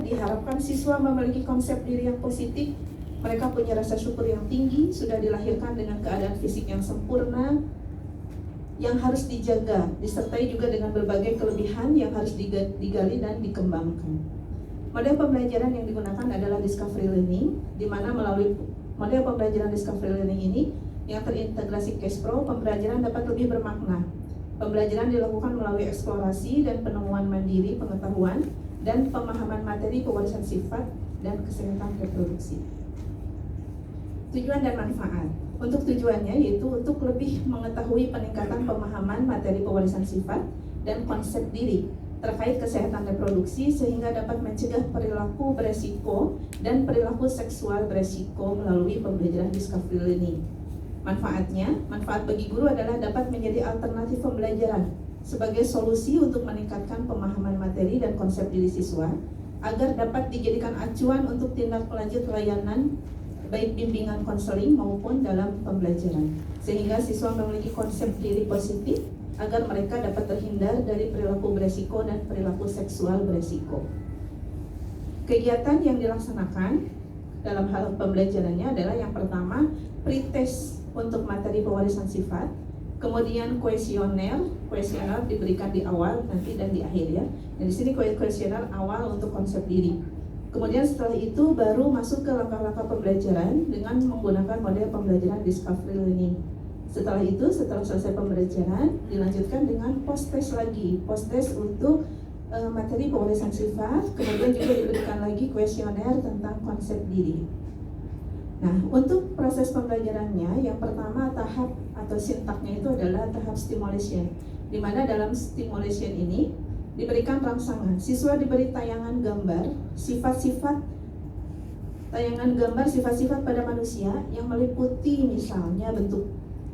diharapkan siswa memiliki konsep diri yang positif. Mereka punya rasa syukur yang tinggi, sudah dilahirkan dengan keadaan fisik yang sempurna, yang harus dijaga, disertai juga dengan berbagai kelebihan yang harus digali dan dikembangkan. Model pembelajaran yang digunakan adalah discovery learning, di mana melalui model pembelajaran discovery learning ini yang terintegrasi Case-Pro, pembelajaran dapat lebih bermakna. Pembelajaran dilakukan melalui eksplorasi dan penemuan mandiri pengetahuan dan pemahaman materi pewarisan sifat dan kesehatan reproduksi. Tujuan dan manfaat. Untuk tujuannya yaitu untuk lebih mengetahui peningkatan pemahaman materi pewarisan sifat dan konsep diri terkait kesehatan reproduksi sehingga dapat mencegah perilaku beresiko dan perilaku seksual beresiko melalui pembelajaran discovery learning. Manfaatnya, manfaat bagi guru adalah dapat menjadi alternatif pembelajaran sebagai solusi untuk meningkatkan pemahaman materi dan konsep diri siswa agar dapat dijadikan acuan untuk tindak lanjut layanan baik bimbingan konseling maupun dalam pembelajaran, sehingga siswa memiliki konsep diri positif agar mereka dapat terhindar dari perilaku beresiko dan perilaku seksual beresiko. Kegiatan yang dilaksanakan dalam hal pembelajarannya adalah yang pertama pretest untuk materi pewarisan sifat, kemudian kuesioner diberikan di awal nanti dan di akhir ya. Dan di sini kuesioner awal untuk konsep diri. Kemudian setelah itu baru masuk ke langkah-langkah pembelajaran dengan menggunakan model pembelajaran discovery learning. Setelah itu, setelah selesai pembelajaran, dilanjutkan dengan post-test lagi. Post-test untuk materi pewarisan sifat, kemudian juga diberikan lagi kuesioner tentang konsep diri. Nah, untuk proses pembelajarannya, yang pertama tahap atau sintaknya itu adalah tahap stimulation, di mana dalam stimulation ini diberikan rangsangan. Siswa diberi tayangan gambar sifat-sifat pada manusia yang meliputi misalnya bentuk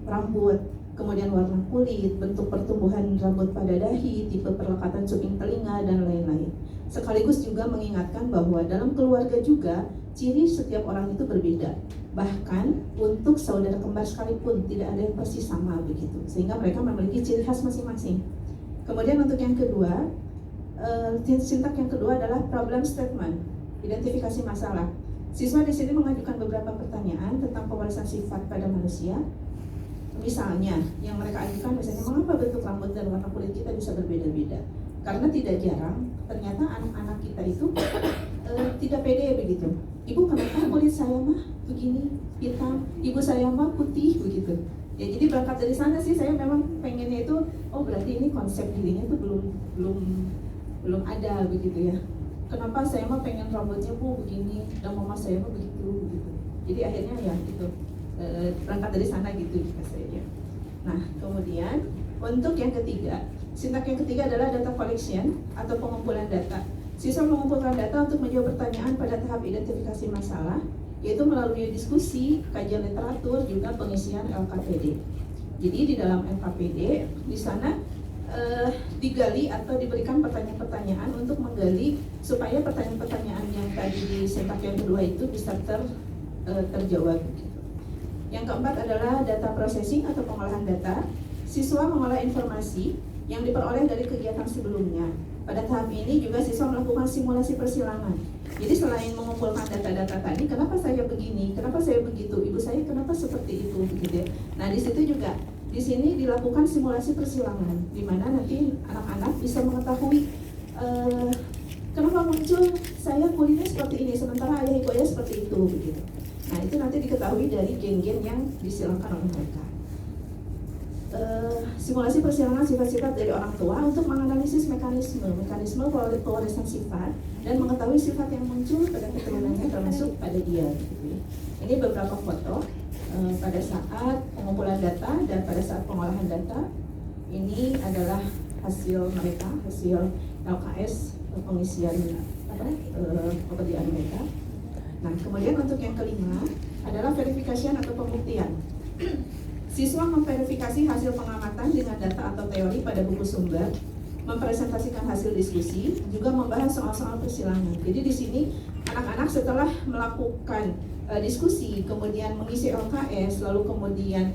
rambut, kemudian warna kulit, bentuk pertumbuhan rambut pada dahi, tipe perlekatan cuping telinga, dan lain-lain. Sekaligus juga mengingatkan bahwa dalam keluarga juga ciri setiap orang itu berbeda. Bahkan untuk saudara kembar sekalipun tidak ada yang persis sama begitu, sehingga mereka memiliki ciri khas masing-masing. Kemudian untuk yang kedua, sintak yang kedua adalah problem statement, identifikasi masalah. Siswa di sini mengajukan beberapa pertanyaan tentang pewarisan sifat pada manusia. Misalnya, yang mereka ajukan misalnya, mengapa bentuk rambut dan warna kulit kita bisa berbeda-beda? Karena tidak jarang, ternyata anak-anak kita itu tidak pede begitu. Ibu, kenapa kulit saya mah begini hitam, ibu saya mah putih begitu. Ya, jadi berangkat dari sana sih saya memang pengennya itu, oh berarti ini konsep dirinya itu belum ada begitu ya. Kenapa saya mah pengen rambutnya bu begini dan mama saya mah begitu begitu. Jadi akhirnya ya itu berangkat dari sana gitu saya. Nah, kemudian untuk yang ketiga, sintak yang ketiga adalah data collection atau pengumpulan data. Siswa mengumpulkan data untuk menjawab pertanyaan pada tahap identifikasi masalah, yaitu melalui diskusi, kajian literatur, juga pengisian LKPD. Jadi di dalam LKPD, di sana digali atau diberikan pertanyaan-pertanyaan untuk menggali supaya pertanyaan-pertanyaan yang tadi di sintak yang kedua itu bisa terjawab. Yang keempat adalah data processing atau pengolahan data. Siswa mengolah informasi yang diperoleh dari kegiatan sebelumnya. Pada tahap ini juga siswa melakukan simulasi persilangan. Jadi selain mengumpulkan data-data tadi, kenapa saya begini, kenapa saya begitu, ibu saya kenapa seperti itu, begitu ya. Nah di situ juga, di sini dilakukan simulasi persilangan, di mana nanti anak-anak bisa mengetahui kenapa muncul saya kulitnya seperti ini, sementara ayah ibu saya seperti itu, begitu. Nah itu nanti diketahui dari gen-gen yang disilangkan oleh mereka. Simulasi persilangan sifat-sifat dari orang tua untuk menganalisis mekanisme pewarisan sifat dan mengetahui sifat yang muncul pada keturunannya termasuk pada dia. Gitu. Ini beberapa foto pada saat pengumpulan data dan pada saat pengolahan data. Ini adalah hasil mereka, hasil LKS pengisian pekerjaan mereka. Nah, kemudian untuk yang kelima adalah verifikasi atau pembuktian. Siswa memverifikasi hasil pengamatan dengan data atau teori pada buku sumber, mempresentasikan hasil diskusi, juga membahas soal-soal persilangan. Jadi di sini anak-anak setelah melakukan diskusi, kemudian mengisi LKS, lalu kemudian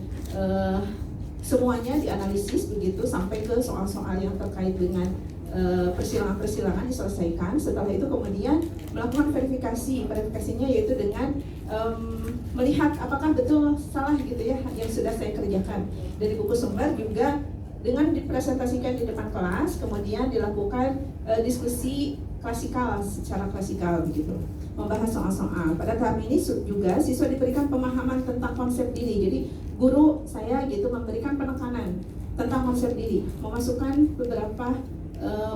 semuanya dianalisis begitu sampai ke soal-soal yang terkait dengan persilangan diselesaikan. Setelah itu kemudian melakukan verifikasinya yaitu dengan melihat apakah betul salah gitu ya yang sudah saya kerjakan dari buku sumber, juga dengan dipresentasikan di depan kelas, kemudian dilakukan diskusi klasikal, secara klasikal begitu, membahas soal-soal. Pada tahap ini juga siswa diberikan pemahaman tentang konsep diri. Jadi guru saya gitu memberikan penekanan tentang konsep diri, memasukkan beberapa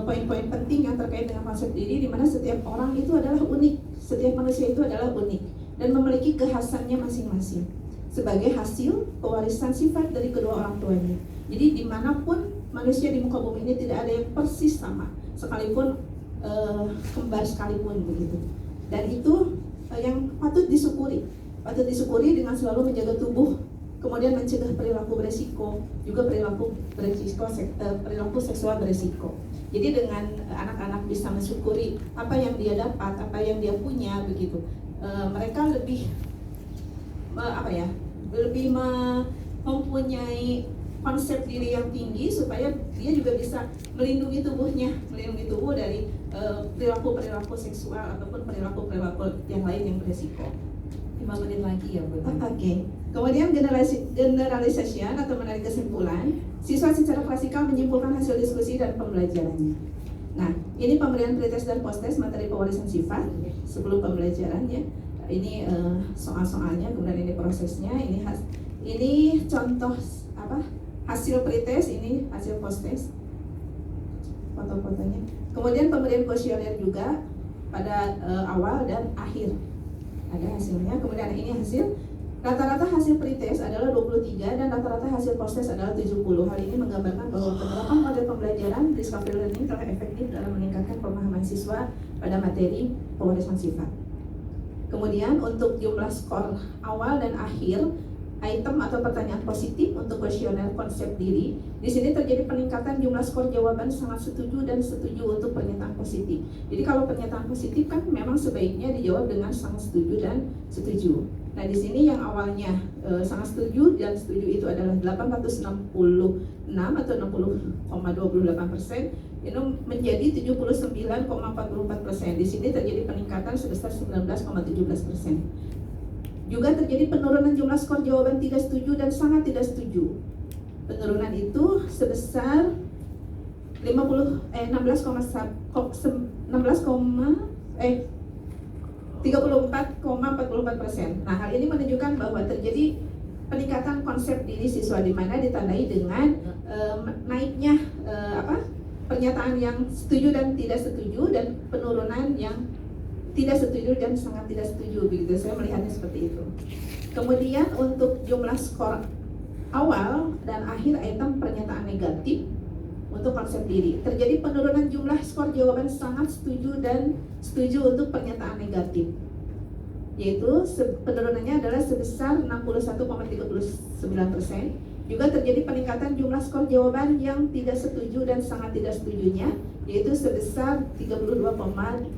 poin-poin penting yang terkait dengan konsep diri, di mana setiap orang itu adalah unik, setiap manusia itu adalah unik dan memiliki kekhasannya masing-masing sebagai hasil pewarisan sifat dari kedua orang tuanya. Jadi dimanapun manusia di muka bumi ini tidak ada yang persis sama, sekalipun kembar sekalipun begitu. Dan itu yang patut disyukuri dengan selalu menjaga tubuh, kemudian mencegah perilaku beresiko, juga perilaku seksual beresiko. Jadi dengan anak-anak bisa mensyukuri apa yang dia dapat, apa yang dia punya begitu, mereka lebih mempunyai konsep diri yang tinggi, supaya dia juga bisa melindungi tubuh dari perilaku seksual ataupun perilaku yang lain yang beresiko. 5 menit lagi ya Bu. Oke. Kemudian generalisasi atau menarik kesimpulan, siswa secara klasikal menyimpulkan hasil diskusi dan pembelajarannya. Nah, ini pemberian pretest dan posttest materi pewarisan sifat sebelum pembelajaran ya. Ini soal-soalnya, kemudian ini prosesnya, ini contoh hasil pretest, ini hasil posttest, foto-fotonya. Kemudian pemberian kuesioner juga pada awal dan akhir. Ada hasilnya. Kemudian ini hasil rata-rata hasil pretest adalah 23 dan rata-rata hasil posttest adalah 70. Hal ini menggambarkan bahwa penerapan model pembelajaran discovery learning telah efektif dalam meningkatkan pemahaman siswa pada materi pewarisan sifat. Kemudian untuk jumlah skor awal dan akhir item atau pertanyaan positif untuk kuesioner konsep diri, di sini terjadi peningkatan jumlah skor jawaban sangat setuju dan setuju untuk pernyataan positif. Jadi kalau pernyataan positif kan memang sebaiknya dijawab dengan sangat setuju dan setuju. Nah, di sini yang awalnya sangat setuju dan setuju itu adalah 866 atau 60,28%, itu menjadi 79,44%. Di sini terjadi peningkatan sebesar 19,17%. Juga terjadi penurunan jumlah skor jawaban tidak setuju dan sangat tidak setuju. Penurunan itu sebesar 34,44%. Nah, hal ini menunjukkan bahwa terjadi peningkatan konsep diri siswa, di mana ditandai dengan naiknya pernyataan yang setuju dan tidak setuju, dan penurunan yang tidak setuju dan sangat tidak setuju begitu. Saya melihatnya seperti itu. Kemudian untuk jumlah skor awal dan akhir item pernyataan negatif untuk konsep diri, terjadi penurunan jumlah skor jawaban sangat setuju dan setuju untuk pernyataan negatif, yaitu penurunannya adalah sebesar 61,39%. Juga terjadi peningkatan jumlah skor jawaban yang tidak setuju dan sangat tidak setujunya, yaitu sebesar 32,08%.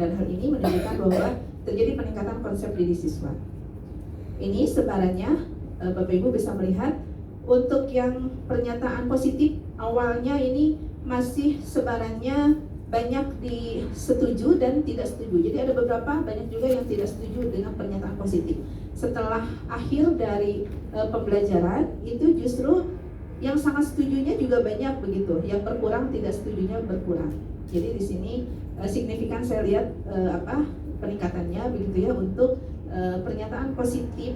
Dan hal ini menunjukkan bahwa terjadi peningkatan konsep diri siswa. Ini sebarannya, Bapak Ibu bisa melihat untuk yang pernyataan positif awalnya ini masih sebarannya banyak di setuju dan tidak setuju. Jadi ada beberapa, banyak juga yang tidak setuju dengan pernyataan positif. Setelah akhir dari pembelajaran itu justru yang sangat setujunya juga banyak begitu, yang berkurang tidak setujunya berkurang. Jadi di sini signifikan saya lihat peningkatannya begitu ya untuk pernyataan positif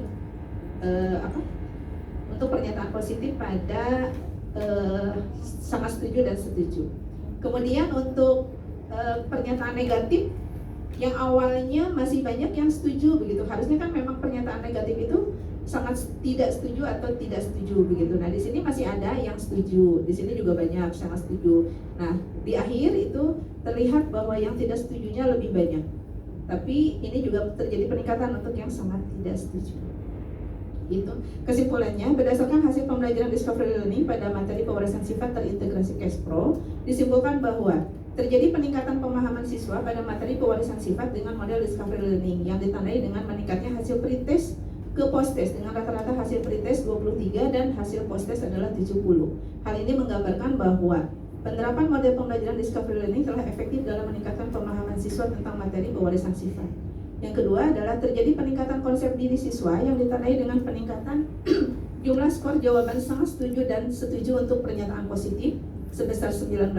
untuk pernyataan positif pada sangat setuju dan setuju. Kemudian untuk pernyataan negatif yang awalnya masih banyak yang setuju begitu. Harusnya kan memang pernyataan negatif itu sangat tidak setuju atau tidak setuju begitu. Nah, di sini masih ada yang setuju. Di sini juga banyak sangat setuju. Nah, di akhir itu terlihat bahwa yang tidak setujunya lebih banyak. Tapi ini juga terjadi peningkatan untuk yang sangat tidak setuju. Itu kesimpulannya, berdasarkan hasil pembelajaran discovery learning pada materi pewarisan sifat terintegrasi Kespro, disimpulkan bahwa terjadi peningkatan pemahaman siswa pada materi pewarisan sifat dengan model discovery learning yang ditandai dengan meningkatnya hasil pretest ke posttest, dengan rata-rata hasil pretest 23 dan hasil posttest adalah 70. Hal ini menggambarkan bahwa Penerapan model pembelajaran discovery learning telah efektif dalam meningkatkan pemahaman siswa tentang materi pewarisan sifat. Yang kedua adalah terjadi peningkatan konsep diri siswa yang ditandai dengan peningkatan jumlah skor jawaban sangat setuju dan setuju untuk pernyataan positif sebesar 19,17%.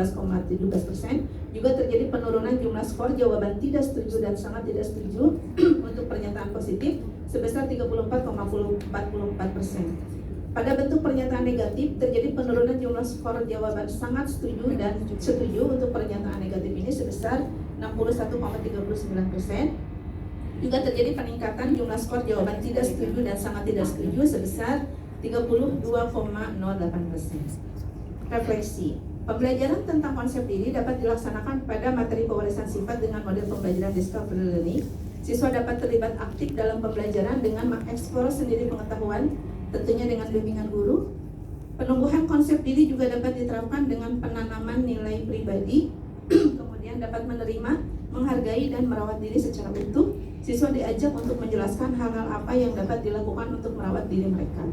Juga terjadi penurunan jumlah skor jawaban tidak setuju dan sangat tidak setuju untuk pernyataan positif sebesar 34,44%. Pada bentuk pernyataan negatif, terjadi penurunan jumlah skor jawaban sangat setuju dan setuju untuk pernyataan negatif ini sebesar 61,39%. Juga terjadi peningkatan jumlah skor jawaban tidak setuju dan sangat tidak setuju sebesar 32,08%. Refleksi. Pembelajaran tentang konsep diri dapat dilaksanakan pada materi pewarisan sifat dengan model pembelajaran discovery learning. Siswa dapat terlibat aktif dalam pembelajaran dengan mengeksplor sendiri pengetahuan, tentunya dengan bimbingan guru. Penumbuhan konsep diri juga dapat diterapkan dengan penanaman nilai pribadi, kemudian dapat menerima, menghargai, dan merawat diri secara utuh. Siswa diajak untuk menjelaskan hal-hal apa yang dapat dilakukan untuk merawat diri mereka.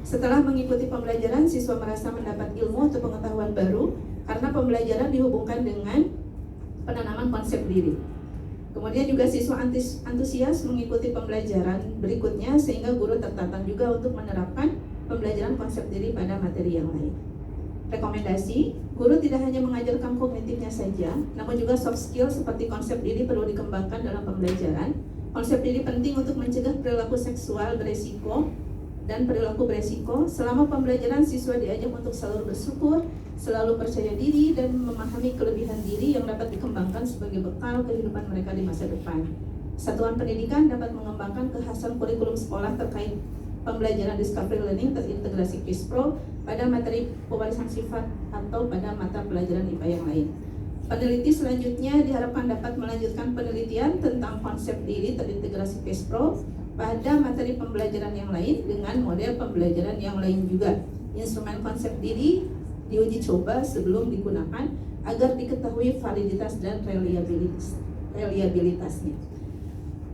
Setelah mengikuti pembelajaran, siswa merasa mendapat ilmu atau pengetahuan baru karena pembelajaran dihubungkan dengan penanaman konsep diri. Kemudian juga siswa antusias mengikuti pembelajaran berikutnya sehingga guru tertantang juga untuk menerapkan pembelajaran konsep diri pada materi yang lain. Rekomendasi, guru tidak hanya mengajarkan kognitifnya saja, namun juga soft skill seperti konsep diri perlu dikembangkan dalam pembelajaran. Konsep diri penting untuk mencegah perilaku seksual beresiko dan perilaku beresiko. Selama pembelajaran, siswa diajak untuk selalu bersyukur, selalu percaya diri, dan memahami kelebihan diri yang dapat dikembangkan sebagai bekal kehidupan mereka di masa depan. Satuan pendidikan dapat mengembangkan kekhasan kurikulum sekolah terkait pembelajaran discovery learning terintegrasi KISPRO pada materi pewarisan sifat atau pada mata pelajaran IPA yang lain. Peneliti selanjutnya diharapkan dapat melanjutkan penelitian tentang konsep diri terintegrasi KISPRO pada materi pembelajaran yang lain dengan model pembelajaran yang lain juga. Instrumen konsep diri diuji coba sebelum digunakan agar diketahui validitas dan reliabilitasnya.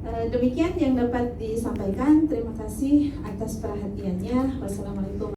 Demikian yang dapat disampaikan. Terima kasih atas perhatiannya. Wassalamualaikum.